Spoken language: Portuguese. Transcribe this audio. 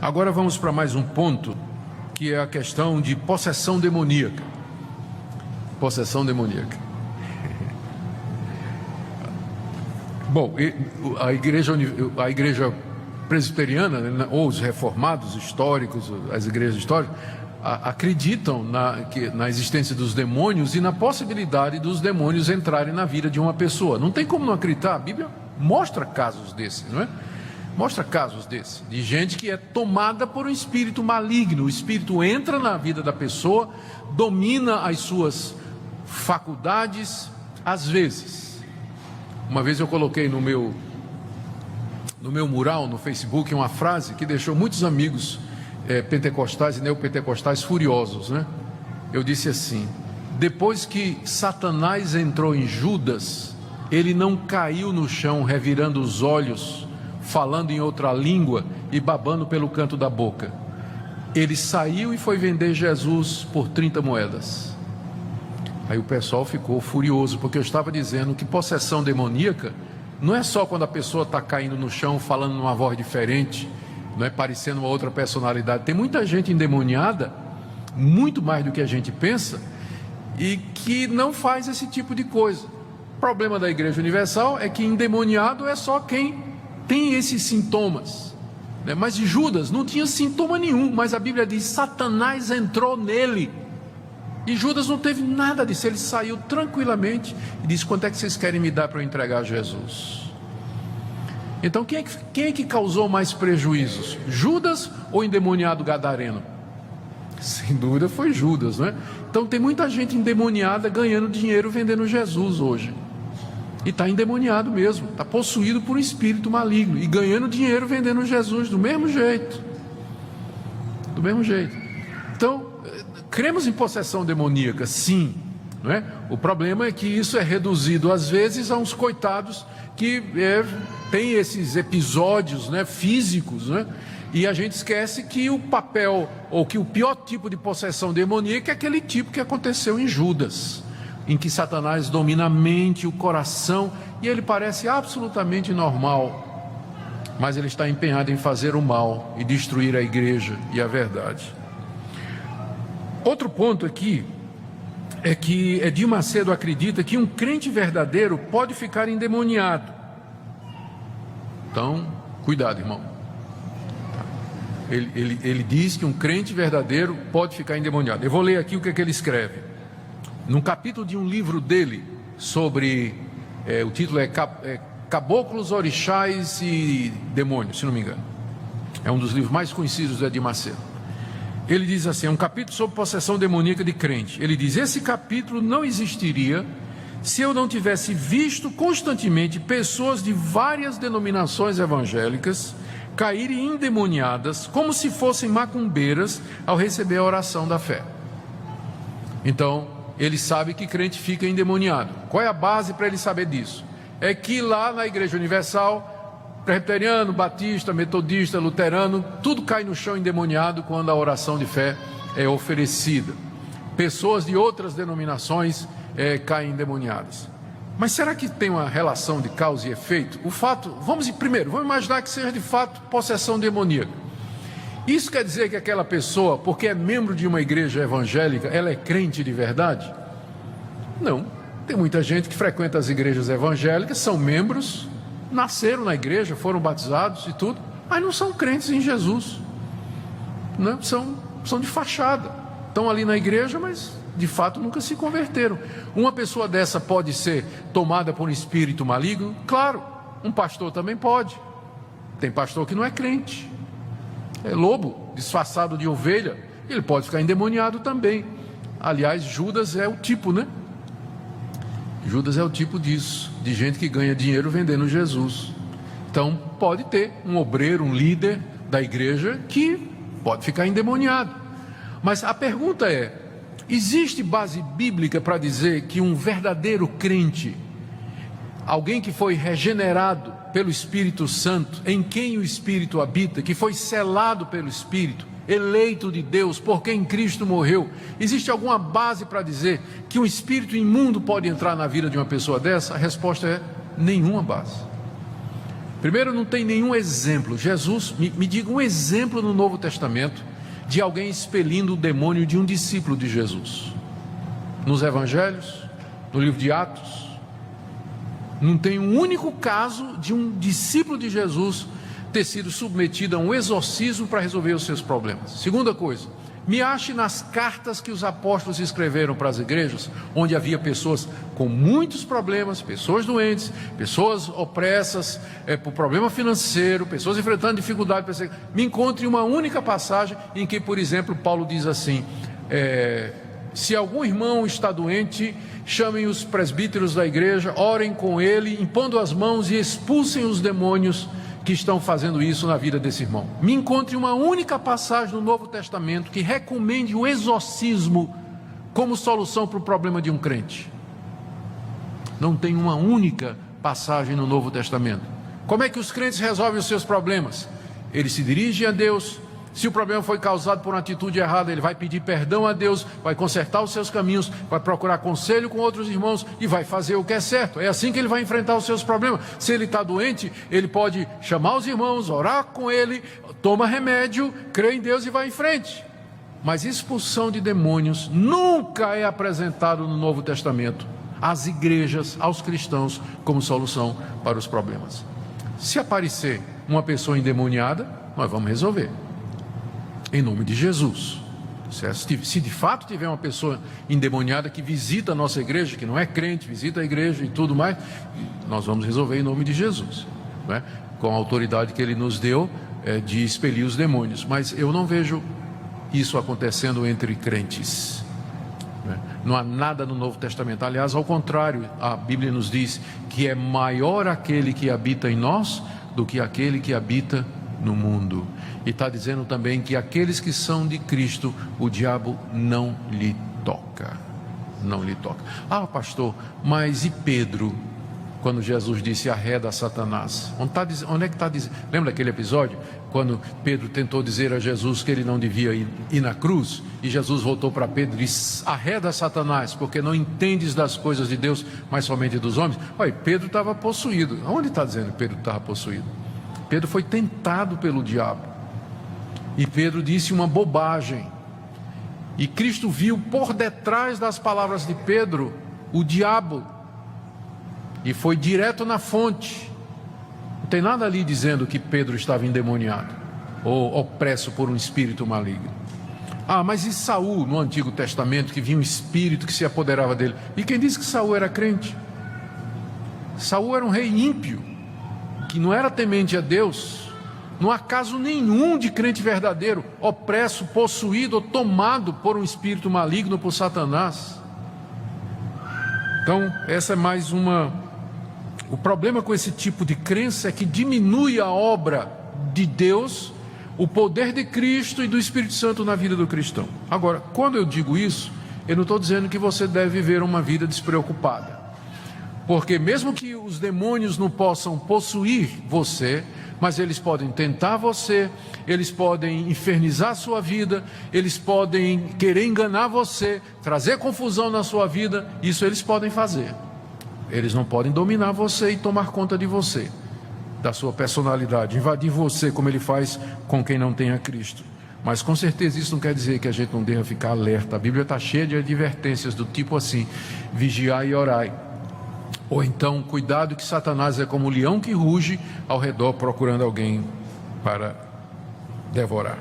Agora vamos para mais um ponto, que é a questão de possessão demoníaca. Possessão demoníaca. Bom, a igreja presbiteriana, né, ou os reformados históricos, as igrejas históricas, acreditam na existência dos demônios e na possibilidade dos demônios entrarem na vida de uma pessoa. Não tem como não acreditar. A Bíblia mostra casos desses, não é? Mostra casos desses, de gente que é tomada por um espírito maligno. O espírito entra na vida da pessoa, domina as suas faculdades, às vezes. Uma vez eu coloquei no meu mural, no Facebook, uma frase que deixou muitos amigos pentecostais e neopentecostais furiosos, né? Eu disse assim: depois que Satanás entrou em Judas, ele não caiu no chão revirando os olhos, falando em outra língua e babando pelo canto da boca. Ele saiu e foi vender Jesus por 30 moedas. Aí o pessoal ficou furioso, porque eu estava dizendo que possessão demoníaca não é só quando a pessoa está caindo no chão, falando numa voz diferente, não é, parecendo uma outra personalidade. Tem muita gente endemoniada, muito mais do que a gente pensa, e que não faz esse tipo de coisa. O problema da Igreja Universal é que endemoniado é só quem tem esses sintomas, né? Mas Judas não tinha sintoma nenhum, mas a Bíblia diz: Satanás entrou nele. E Judas não teve nada disso, ele saiu tranquilamente e disse: quanto é que vocês querem me dar para eu entregar a Jesus? Então quem é que causou mais prejuízos? Judas ou o endemoniado gadareno? Sem dúvida foi Judas, não é? Então tem muita gente endemoniada ganhando dinheiro vendendo Jesus hoje. E está endemoniado mesmo, está possuído por um espírito maligno e ganhando dinheiro vendendo Jesus do mesmo jeito. Do mesmo jeito. Então, cremos em possessão demoníaca, sim, não é? O problema é que isso é reduzido às vezes a uns coitados que tem esses episódios, né, físicos, né? E a gente esquece que o papel, ou que o pior tipo de possessão demoníaca é aquele tipo que aconteceu em Judas, em que Satanás domina a mente, o coração, e ele parece absolutamente normal, mas ele está empenhado em fazer o mal e destruir a igreja e a verdade. Outro ponto aqui é que Edir Macedo acredita que um crente verdadeiro pode ficar endemoniado. Então, cuidado, irmão. Ele diz que um crente verdadeiro pode ficar endemoniado. Eu vou ler aqui o que ele escreve. Num capítulo de um livro dele sobre, o título é Caboclos, Orixás e Demônios, se não me engano. É um dos livros mais conhecidos do Edir Macedo. Ele diz assim, é um capítulo sobre possessão demoníaca de crente. Ele diz: esse capítulo não existiria se eu não tivesse visto constantemente pessoas de várias denominações evangélicas caírem endemoniadas, como se fossem macumbeiras, ao receber a oração da fé. Então, ele sabe que crente fica endemoniado. Qual é a base para ele saber disso? É que lá na Igreja Universal, presbiteriano, batista, metodista, luterano, tudo cai no chão endemoniado quando a oração de fé é oferecida. Pessoas de outras denominações caem endemoniadas. Mas será que tem uma relação de causa e efeito? O fato, vamos imaginar que seja de fato possessão demoníaca. Isso quer dizer que aquela pessoa, porque é membro de uma igreja evangélica, ela é crente de verdade? Não. Tem muita gente que frequenta as igrejas evangélicas, são membros, nasceram na igreja, foram batizados e tudo, mas não são crentes em Jesus, não, são de fachada, estão ali na igreja, mas de fato nunca se converteram. Uma pessoa dessa pode ser tomada por um espírito maligno? Claro, um pastor também pode. Tem pastor que não é crente, é lobo disfarçado de ovelha, ele pode ficar endemoniado também. Aliás, Judas é o tipo, né? Judas é o tipo disso, de gente que ganha dinheiro vendendo Jesus. Então pode ter um obreiro, um líder da igreja que pode ficar endemoniado. Mas a pergunta é: existe base bíblica para dizer que um verdadeiro crente, alguém que foi regenerado pelo Espírito Santo, em quem o Espírito habita, que foi selado pelo Espírito, eleito de Deus, por quem Cristo morreu, existe alguma base para dizer que um espírito imundo pode entrar na vida de uma pessoa dessa? A resposta é: nenhuma base. Primeiro, não tem nenhum exemplo. Jesus, me diga um exemplo no Novo Testamento de alguém expelindo o demônio de um discípulo de Jesus. Nos Evangelhos, no livro de Atos, não tem um único caso de um discípulo de Jesus ter sido submetido a um exorcismo para resolver os seus problemas. Segunda coisa, me ache nas cartas que os apóstolos escreveram para as igrejas, onde havia pessoas com muitos problemas, pessoas doentes, pessoas opressas por problema financeiro, pessoas enfrentando dificuldade. Me encontre uma única passagem em que, por exemplo, Paulo diz assim: se algum irmão está doente, chamem os presbíteros da igreja, orem com ele, impondo as mãos e expulsem os demônios que estão fazendo isso na vida desse irmão. Me encontre uma única passagem no Novo Testamento que recomende o exorcismo como solução para o problema de um crente. Não tem uma única passagem no Novo Testamento. Como é que os crentes resolvem os seus problemas? Eles se dirigem a Deus. Se o problema foi causado por uma atitude errada, ele vai pedir perdão a Deus, vai consertar os seus caminhos, vai procurar conselho com outros irmãos e vai fazer o que é certo. É assim que ele vai enfrentar os seus problemas. Se ele está doente, ele pode chamar os irmãos, orar com ele, toma remédio, crê em Deus e vai em frente. Mas expulsão de demônios nunca é apresentado no Novo Testamento às igrejas, aos cristãos, como solução para os problemas. Se aparecer uma pessoa endemoniada, nós vamos resolver. Em nome de Jesus. Se de fato tiver uma pessoa endemoniada que visita a nossa igreja, que não é crente, visita a igreja e tudo mais, nós vamos resolver em nome de Jesus, né? Com a autoridade que Ele nos deu de expelir os demônios. Mas eu não vejo isso acontecendo entre crentes, né? Não há nada no Novo Testamento. Aliás, ao contrário, a Bíblia nos diz que é maior aquele que habita em nós do que aquele que habita no mundo. E está dizendo também que aqueles que são de Cristo, o diabo não lhe toca. Não lhe toca. Ah, pastor, mas e Pedro? Quando Jesus disse arreda Satanás. Onde é que está dizendo? Lembra daquele episódio? Quando Pedro tentou dizer a Jesus que ele não devia ir na cruz. E Jesus voltou para Pedro e disse: arreda Satanás, porque não entendes das coisas de Deus, mas somente dos homens. Olha, Pedro estava possuído. Onde está dizendo que Pedro estava possuído? Pedro foi tentado pelo diabo. E Pedro disse uma bobagem. E Cristo viu por detrás das palavras de Pedro o diabo. E foi direto na fonte. Não tem nada ali dizendo que Pedro estava endemoniado ou opresso por um espírito maligno. Ah, mas e Saul no Antigo Testamento, que vinha um espírito que se apoderava dele? E quem disse que Saul era crente? Saul era um rei ímpio, que não era temente a Deus. Não há caso nenhum de crente verdadeiro opresso, possuído ou tomado por um espírito maligno, por Satanás. Então, essa é mais uma... O problema com esse tipo de crença é que diminui a obra de Deus, o poder de Cristo e do Espírito Santo na vida do cristão. Agora, quando eu digo isso, eu não estou dizendo que você deve viver uma vida despreocupada. Porque mesmo que os demônios não possam possuir você, mas eles podem tentar você, eles podem infernizar a sua vida, eles podem querer enganar você, trazer confusão na sua vida. Isso eles podem fazer. Eles não podem dominar você e tomar conta de você, da sua personalidade, invadir você como ele faz com quem não tem a Cristo. Mas com certeza isso não quer dizer que a gente não deva ficar alerta. A Bíblia está cheia de advertências do tipo assim: vigiai e orai. Ou então, cuidado que Satanás é como um leão que ruge ao redor procurando alguém para devorar.